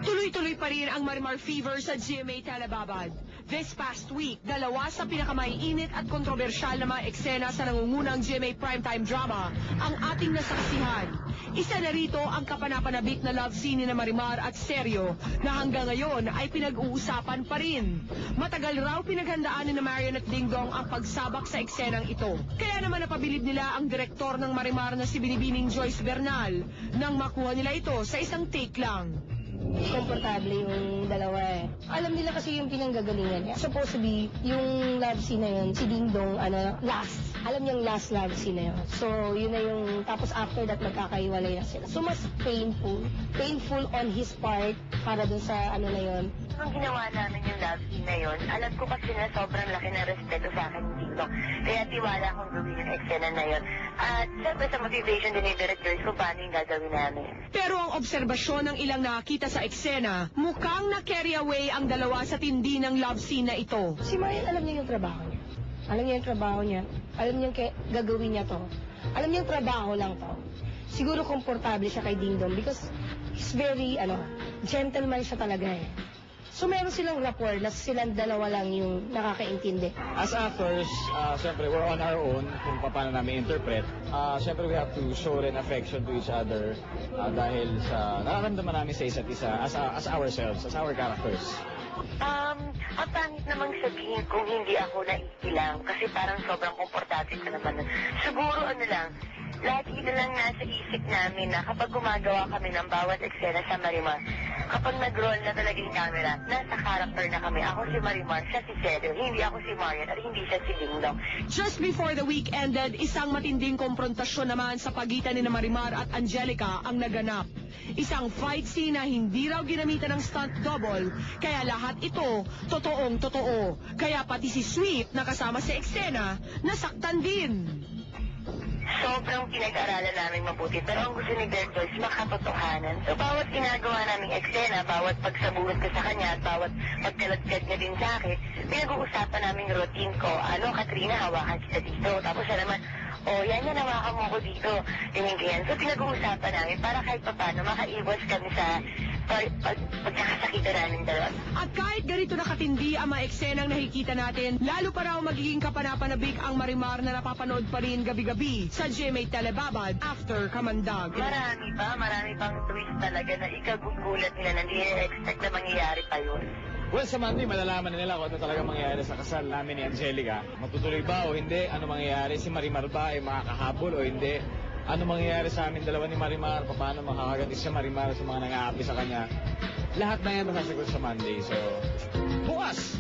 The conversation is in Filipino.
Tuloy-tuloy pa rin ang Marimar Fever sa GMA Telebabad. This past week, dalawa sa pinakamaiinit at kontrobersyal na mga eksena sa nangungunang GMA primetime drama ang ating nasaksihan. Isa na rito ang kapanapanabik na love scene ni Marimar at Sergio na hanggang ngayon ay pinag-uusapan pa rin. Matagal raw pinaghandaan ni Marian at Dingdong ang pagsabak sa eksenang ito. Kaya naman napabilib nila ang direktor ng Marimar na si Binibining Joyce Bernal nang makuha nila ito sa isang take lang. Komportable yung dalawa eh. Alam nila kasi yung pinanggagalingan niya. Supposed to be, yung love scene na yun, si Dingdong, last. Alam niyang last love scene na yun. So, yun na yung, tapos after that, magkakaiwalay na sila. So, mas painful. Painful on his part para dun sa na yun. Nung ginawa namin yung love scene na yun, alam ko kasi na sobrang laki ng respeto sa akin dito. Kaya tiwala akong gawin yung eksena na yun. At syempre sa motivation din ni directors kung paano yung gagawin namin. Pero ang obserbasyon ng ilang nakakita sa eksena, mukhang na-carry away ang dalawa sa tindi ng love scene na ito. Si Marian, alam niya yung trabaho niya. Alam niya yung trabaho niya. Alam niya gagawin niya to. Alam niya yung trabaho lang to. Siguro komportable siya kay Dingdong because he's very, gentleman siya talaga eh. So meron silang rapport na silang dalawa lang yung nakakaintindi. As actors, siyempre we're on our own kung paano namin interpret. Siyempre we have to show rin affection to each other dahil sa nararamdaman namin sa isa't isa as ourselves, as our characters. Ang pangit namang sabihin kung hindi ako naiilang kasi parang sobrang komportable ka naman. Siguro lang, lagi na lang nasa isip namin na kapag gumagawa kami ng bawat eksena sa Marimar, kapag nag-roll na talaga yung camera, nasa character na kami. Ako si Marimar, siya si Sergio, hindi ako si Marian, at hindi siya si Dingdong. Just before the week ended, isang matinding komprontasyon naman sa pagitan ni Marimar at Angelica ang naganap. Isang fight scene na hindi raw ginamitan ng stunt double, kaya lahat ito totoong totoo. Kaya pati si Sweet na kasama sa eksena, nasaktan din. Sobrang pinag-aralan namin mabuti, pero ang gusto ni Bertois makatotohanan. So bawat ginagawa naming eksena, bawat pagsabuhat ko sa kanya, at bawat pagkaladkad niya din sa akin, pinag-uusapan naming routine ko. Katrina, hawakan kita dito. Tapos siya naman, yan, hawakan mo ko dito. Ganyan. So pinag-uusapan namin para kahit paano makaiwas kami sa pagkakasakita namin dalawa. At kahit ganito nakatindi ang mga eksenang nakikita natin, lalo pa raw magiging kapanapanabik ang Marimar na napapanood pa rin gabi-gabi sa GMA Telebabad after Kamandag. Marami pang twist talaga na ikagugulat nila na hindi expect na mangyayari pa yun. Well, sa Monday, malalaman na nila kung ano talaga mangyayari sa kasal namin ni Angelica. Matutuloy ba o hindi? Ano mangyayari? Si Marimar ba ay makakahabol o hindi? Ano mangyayari sa amin dalawa ni Marimar? Paano makakaganti si Marimar sa mga nang-aapi sa kanya? Lahat na yan masasagot sa Monday. So, bukas!